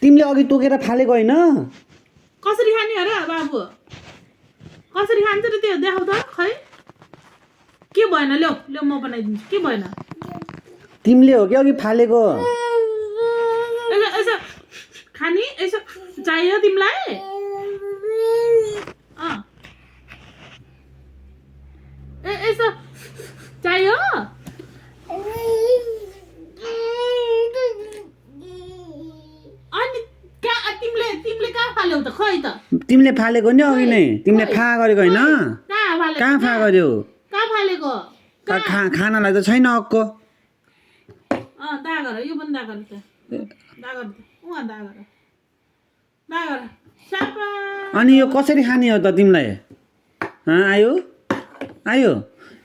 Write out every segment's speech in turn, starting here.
तिमीले अघि तोकेर फालेको होइन कसरी खाने हो र बाबु कसरी खान्छ र त्यो देखाउ त खै के भएन ल्याउ ल्याउ म बनाइदिन्छु के भएन तिमीले हो कि अघि फालेको यसो खानी यसो चाहियो तिमीलाई यसो चाहियो अनि तिमीले कहाँ फाल्यौ त खै त तिमीले फालेको नि अघि नै तिमीले फा गरेको होइन कहाँ फा गर्यो कहाँ फालेको खानालाई त छैन अक्को दा गर यो पनि दा गर त दा गर उहाँ दा गर सापा अनि यो कसरी खाने हो त तिमीलाई आयो आयो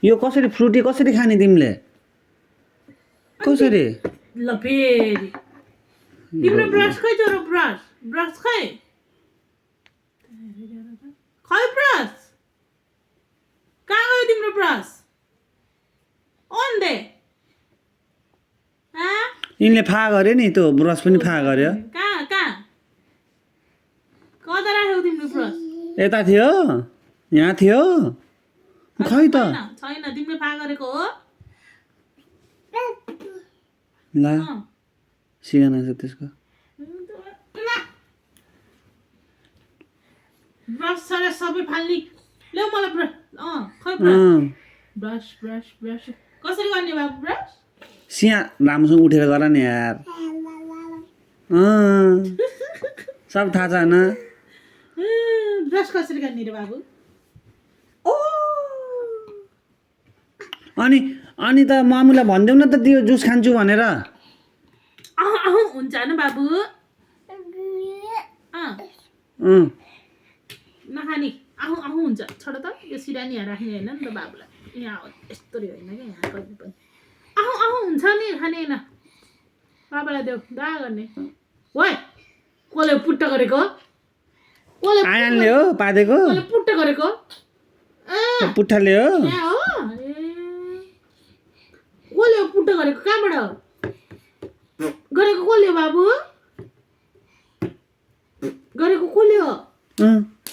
यो कसरी फ्रुटी कसरी खाने तिमीले कसरी ल फेरि तिम्रो ब्रस खै छ र ब्रस खै खै ब्रस कहाँ गयो तिम्रो ब्रस ओन दे यिनले फा गर्यो नि त्यो ब्रस पनि फा गर्यो कहाँ कता राख्यौ तिम्रो ब्रस यता थियो यहाँ थियो खै त छैन तिमीले फा गरेको हो ल सिगाना छ त्यसको ब्रस छ सबै फाल्ने ल्याउ मलाई ब्रस खै ब्रस कसरी गर्ने बाबु ब्रस सिया राम्रोसँग उठेर गर नि यार सब थाहा छ होइन ब्रस कसरी गर्ने रे बाबु अनि त मामुलाई भनिदेऊ न त त्यो जुस खान्छु भनेर हुन्छ न बाबु नखाने आहु हुन्छ छोडो त यो सिरानी राख्ने होइन नि त बाबुलाई यहाँ यस्तो होइन क्या यहाँ कहिले पनि आहु हुन्छ नि खाने होइन बाबालाई देऊ दा गर्ने ओइ कसले पुट्टा गरेको आयानले हो पादेको पुट्टा गरेको पुट्ठाले हो कसले पुट्टा गरेको कहाँबाट गरेको कसले बाबु गरेको कसले हो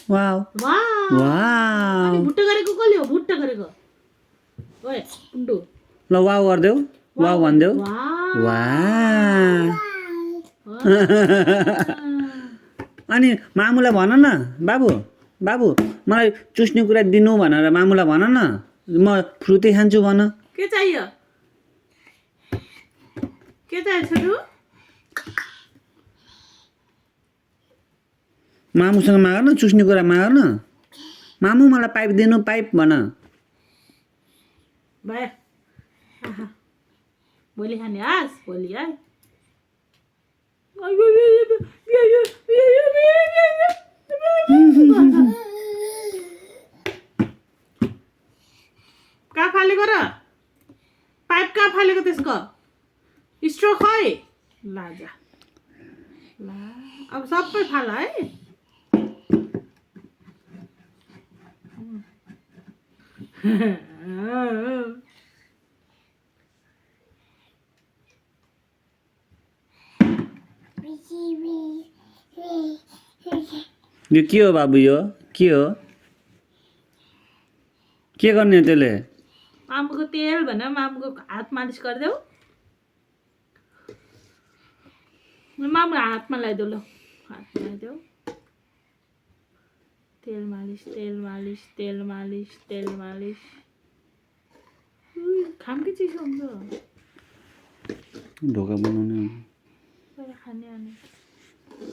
वाउ वाउ भुट्टा गरेको कसले हो भुट्टा गरेको ओए पुन्डु ल वाउ गरिदेऊ वाउ भनिदेऊ वा अनि मामुलाई भन न बाबु मलाई चुस्ने कुरा दिनु भनेर मामुलाई भन न म फ्रुटी खान्छु भन के चाहियो छोटु मामुसँग माग न चुस्ने कुरा माग न मामु मलाई पाइप दिनु पाइप भन भयो भोलि खाने आस भोलि है कहाँ फालेको र पाइप कहाँ फालेको त्यसको स्ट्रो खै लाजा ला अब सबै फाल है यो के हो बाबु यो के हो के गर्ने त्यसले मामुको तेल भनेर मामुको हात मालिस गरिदेऊ मामु हातमा लगाइदेऊ ल हातमा लगाइदेऊ तेल मालिस खाम के चिसो हुन्छ ढोका बनाउने खाने अनि